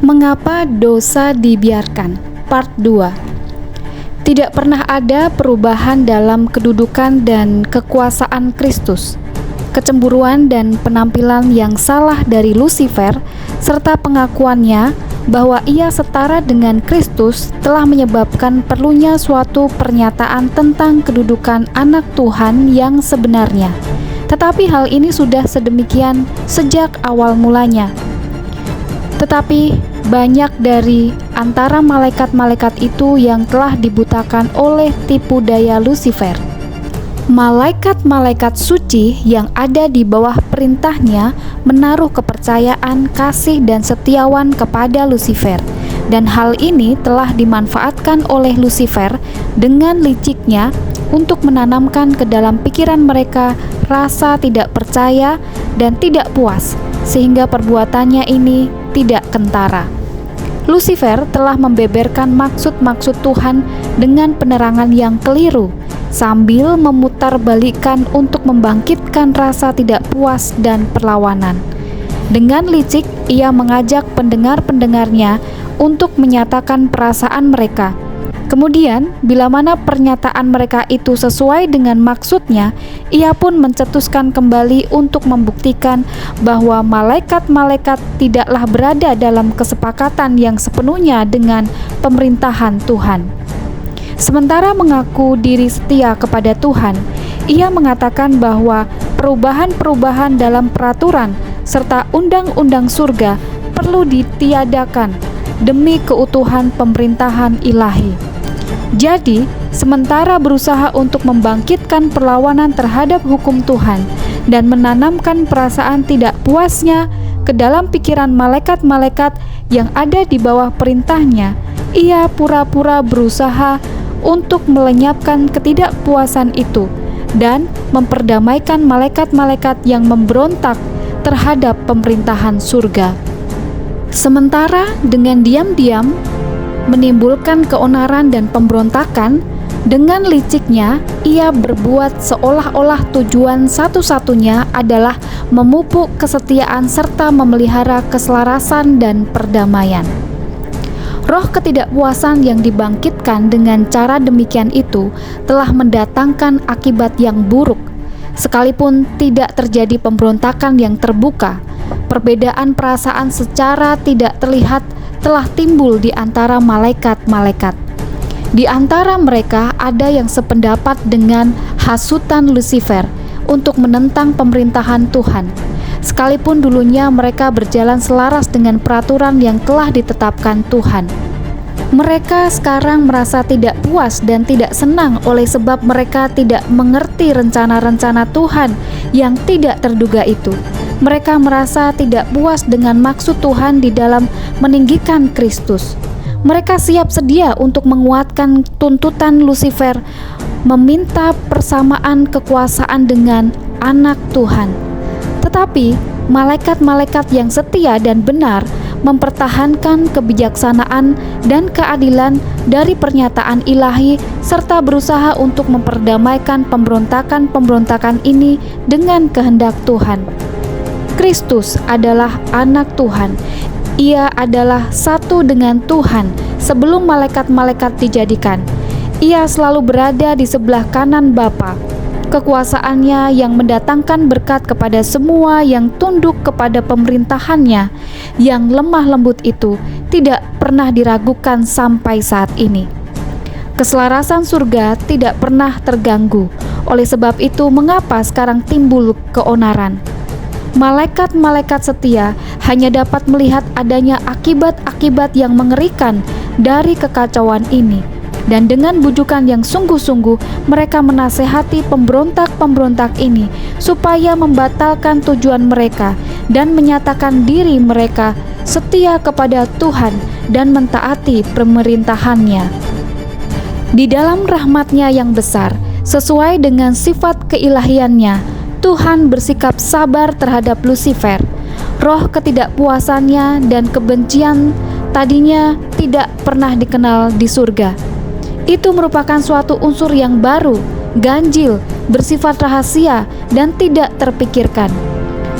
Mengapa dosa dibiarkan? Part 2. Tidak pernah ada perubahan dalam kedudukan dan kekuasaan Kristus. Kecemburuan dan penampilan yang salah dari Lucifer serta pengakuannya bahwa ia setara dengan Kristus telah menyebabkan perlunya suatu pernyataan tentang kedudukan anak Tuhan yang sebenarnya. Tetapi hal ini sudah sedemikian sejak awal mulanya. Tetapi banyak dari antara malaikat-malaikat itu yang telah dibutakan oleh tipu daya Lucifer. Malaikat-malaikat suci yang ada di bawah perintahnya menaruh kepercayaan, kasih, dan setiawan kepada Lucifer. Dan hal ini telah dimanfaatkan oleh Lucifer dengan liciknya untuk menanamkan ke dalam pikiran mereka rasa tidak percaya dan tidak puas, sehingga perbuatannya ini tidak kentara. Lucifer telah membeberkan maksud-maksud Tuhan dengan penerangan yang keliru, sambil memutarbalikkan untuk membangkitkan rasa tidak puas dan perlawanan. Dengan licik, ia mengajak pendengar-pendengarnya untuk menyatakan perasaan mereka. Kemudian, bila mana pernyataan mereka itu sesuai dengan maksudnya, ia pun mencetuskan kembali untuk membuktikan bahwa malaikat-malaikat tidaklah berada dalam kesepakatan yang sepenuhnya dengan pemerintahan Tuhan. Sementara mengaku diri setia kepada Tuhan, ia mengatakan bahwa perubahan-perubahan dalam peraturan serta undang-undang surga perlu ditiadakan demi keutuhan pemerintahan ilahi. Jadi, sementara berusaha untuk membangkitkan perlawanan terhadap hukum Tuhan dan menanamkan perasaan tidak puasnya ke dalam pikiran malaikat-malaikat yang ada di bawah perintahnya, ia pura-pura berusaha untuk melenyapkan ketidakpuasan itu dan memperdamaikan malaikat-malaikat yang memberontak terhadap pemerintahan surga. Sementara dengan diam-diam menimbulkan keonaran dan pemberontakan, dengan liciknya ia berbuat seolah-olah tujuan satu-satunya adalah memupuk kesetiaan serta memelihara keselarasan dan perdamaian. Roh ketidakpuasan yang dibangkitkan dengan cara demikian itu telah mendatangkan akibat yang buruk. Sekalipun tidak terjadi pemberontakan yang terbuka, perbedaan perasaan secara tidak terlihat telah timbul di antara malaikat-malaikat. Di antara mereka ada yang sependapat dengan hasutan Lucifer untuk menentang pemerintahan Tuhan, sekalipun dulunya mereka berjalan selaras dengan peraturan yang telah ditetapkan Tuhan. Mereka sekarang merasa tidak puas dan tidak senang oleh sebab mereka tidak mengerti rencana-rencana Tuhan yang tidak terduga itu. Mereka merasa tidak puas dengan maksud Tuhan di dalam meninggikan Kristus. Mereka siap sedia untuk menguatkan tuntutan Lucifer, meminta persamaan kekuasaan dengan anak Tuhan. Tetapi malaikat-malaikat yang setia dan benar mempertahankan kebijaksanaan dan keadilan dari pernyataan ilahi serta berusaha untuk memperdamaikan pemberontakan-pemberontakan ini dengan kehendak Tuhan. Kristus adalah anak Tuhan. Ia adalah satu dengan Tuhan sebelum malaikat-malaikat dijadikan. Ia selalu berada di sebelah kanan Bapa. Kekuasaannya yang mendatangkan berkat kepada semua yang tunduk kepada pemerintahannya yang lemah lembut itu tidak pernah diragukan sampai saat ini. Keselarasan surga tidak pernah terganggu. Oleh sebab itu, mengapa sekarang timbul keonaran? Malaikat-malaikat setia hanya dapat melihat adanya akibat-akibat yang mengerikan dari kekacauan ini, dan dengan bujukan yang sungguh-sungguh mereka menasehati pemberontak-pemberontak ini supaya membatalkan tujuan mereka dan menyatakan diri mereka setia kepada Tuhan dan mentaati pemerintahannya. Di dalam rahmat-Nya yang besar, sesuai dengan sifat keilahiannya, Tuhan bersikap sabar terhadap Lucifer. Roh ketidakpuasannya dan kebencian tadinya tidak pernah dikenal di surga. Itu merupakan suatu unsur yang baru, ganjil, bersifat rahasia, dan tidak terpikirkan.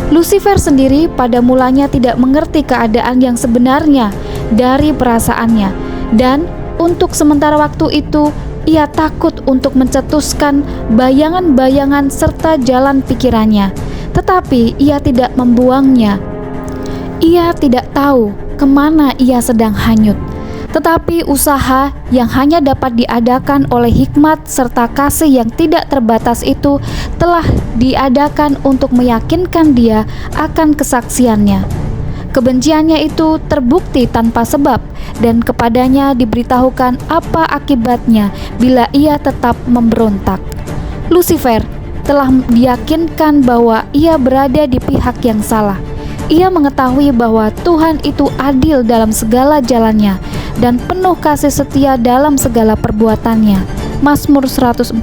Lucifer sendiri pada mulanya tidak mengerti keadaan yang sebenarnya dari perasaannya, dan untuk sementara waktu itu ia takut untuk mencetuskan bayangan-bayangan serta jalan pikirannya, tetapi ia tidak membuangnya. Ia tidak tahu kemana ia sedang hanyut. Tetapi usaha yang hanya dapat diadakan oleh hikmat serta kasih yang tidak terbatas itu telah diadakan untuk meyakinkan dia akan kesaksiannya. Kebenciannya itu terbukti tanpa sebab, dan kepadanya diberitahukan apa akibatnya bila ia tetap memberontak. Lucifer telah diyakinkan bahwa ia berada di pihak yang salah. Ia mengetahui bahwa Tuhan itu adil dalam segala jalannya dan penuh kasih setia dalam segala perbuatannya. Mazmur 145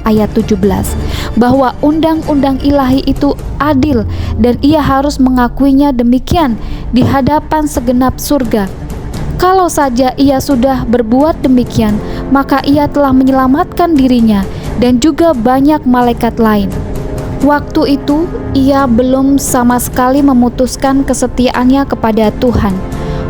ayat 17. Bahwa undang-undang ilahi itu adil dan ia harus mengakuinya demikian di hadapan segenap surga. Kalau saja ia sudah berbuat demikian, maka ia telah menyelamatkan dirinya dan juga banyak malaikat lain. Waktu itu ia belum sama sekali memutuskan kesetiaannya kepada Tuhan.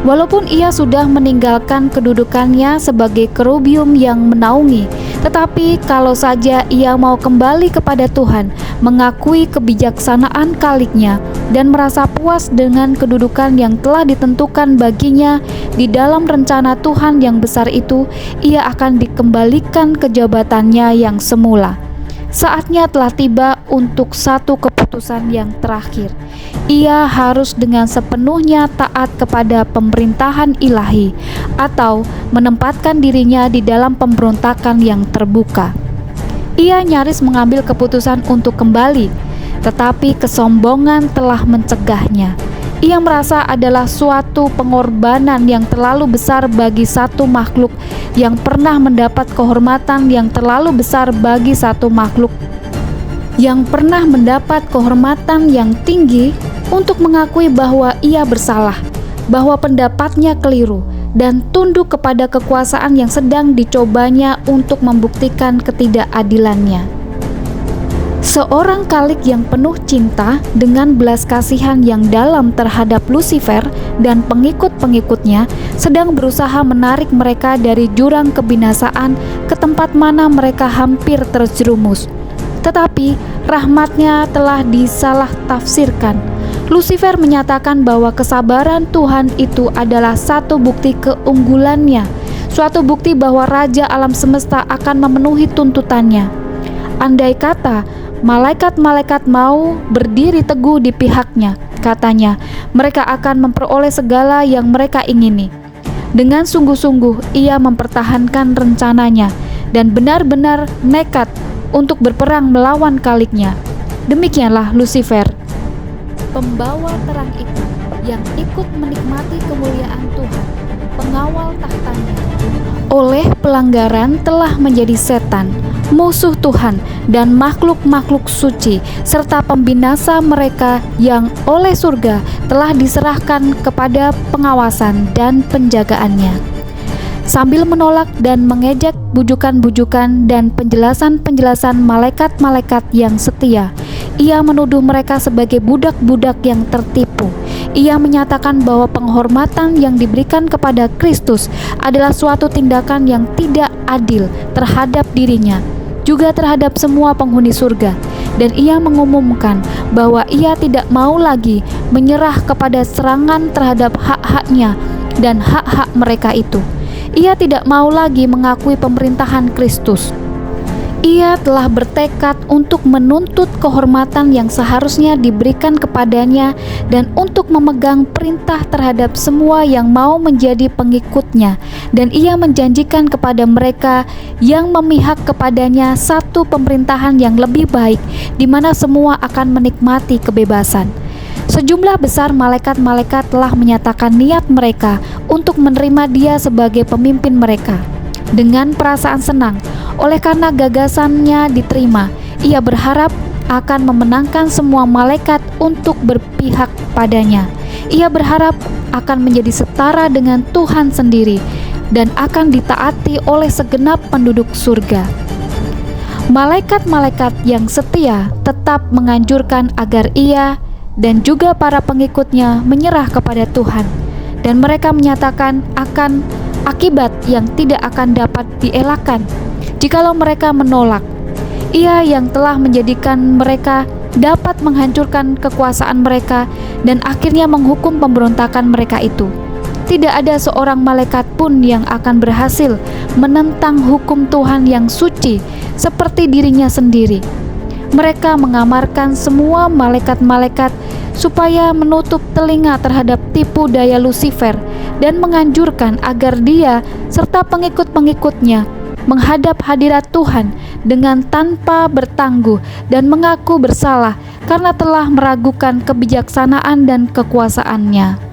Walaupun ia sudah meninggalkan kedudukannya sebagai kerubium yang menaungi, tetapi kalau saja ia mau kembali kepada Tuhan, mengakui kebijaksanaan Khaliknya, dan merasa puas dengan kedudukan yang telah ditentukan baginya di dalam rencana Tuhan yang besar itu, ia akan dikembalikan ke jabatannya yang semula. Saatnya telah tiba untuk satu keputusan yang terakhir. Ia harus dengan sepenuhnya taat kepada pemerintahan ilahi atau menempatkan dirinya di dalam pemberontakan yang terbuka. Ia nyaris mengambil keputusan untuk kembali, tetapi kesombongan telah mencegahnya. Ia merasa adalah suatu pengorbanan yang terlalu besar bagi satu makhluk yang pernah mendapat kehormatan yang terlalu besar bagi satu makhluk yang pernah mendapat kehormatan yang tinggi untuk mengakui bahwa ia bersalah, bahwa pendapatnya keliru, dan tunduk kepada kekuasaan yang sedang dicobanya untuk membuktikan ketidakadilannya. Seorang Khalik yang penuh cinta dengan belas kasihan yang dalam terhadap Lucifer dan pengikut-pengikutnya sedang berusaha menarik mereka dari jurang kebinasaan ke tempat mana mereka hampir terjerumus. Tetapi rahmatnya telah disalah tafsirkan. Lucifer menyatakan bahwa kesabaran Tuhan itu adalah satu bukti keunggulannya, suatu bukti bahwa Raja alam semesta akan memenuhi tuntutannya. Andai kata malaikat-malaikat mau berdiri teguh di pihaknya, katanya, mereka akan memperoleh segala yang mereka ingini. Dengan sungguh-sungguh ia mempertahankan rencananya dan benar-benar nekat untuk berperang melawan Khaliknya. Demikianlah Lucifer, pembawa terang itu, yang ikut menikmati kemuliaan Tuhan, pengawal tahtanya, oleh pelanggaran telah menjadi setan, musuh Tuhan dan makhluk-makhluk suci, serta pembinasa mereka yang oleh surga telah diserahkan kepada pengawasan dan penjagaannya. Sambil menolak dan mengejek bujukan-bujukan dan penjelasan-penjelasan malaikat-malaikat yang setia, ia menuduh mereka sebagai budak-budak yang tertipu. Ia menyatakan bahwa penghormatan yang diberikan kepada Kristus adalah suatu tindakan yang tidak adil terhadap dirinya, juga terhadap semua penghuni surga. Dan ia mengumumkan bahwa ia tidak mau lagi menyerah kepada serangan terhadap hak-haknya dan hak-hak mereka itu. Ia tidak mau lagi mengakui pemerintahan Kristus. Ia telah bertekad untuk menuntut kehormatan yang seharusnya diberikan kepadanya dan untuk memegang perintah terhadap semua yang mau menjadi pengikutnya. Dan ia menjanjikan kepada mereka yang memihak kepadanya satu pemerintahan yang lebih baik, di mana semua akan menikmati kebebasan. Sejumlah besar malaikat-malaikat telah menyatakan niat mereka untuk menerima dia sebagai pemimpin mereka. Dengan perasaan senang, oleh karena gagasannya diterima, ia berharap akan memenangkan semua malaikat untuk berpihak padanya. Ia berharap akan menjadi setara dengan Tuhan sendiri dan akan ditaati oleh segenap penduduk surga. Malaikat-malaikat yang setia tetap menganjurkan agar ia dan juga para pengikutnya menyerah kepada Tuhan. dan mereka menyatakan akan akibat yang tidak akan dapat dielakkan jikalau mereka menolak. Ia yang telah menjadikan mereka dapat menghancurkan kekuasaan mereka dan akhirnya menghukum pemberontakan mereka itu. Tidak ada seorang malaikat pun yang akan berhasil menentang hukum Tuhan yang suci seperti dirinya sendiri. Mereka mengamarkan semua malaikat-malaikat supaya menutup telinga terhadap tipu daya Lusifer dan menganjurkan agar dia serta pengikut-pengikutnya menghadap hadirat Tuhan dengan tanpa bertangguh dan mengaku bersalah karena telah meragukan kebijaksanaan dan kekuasaannya.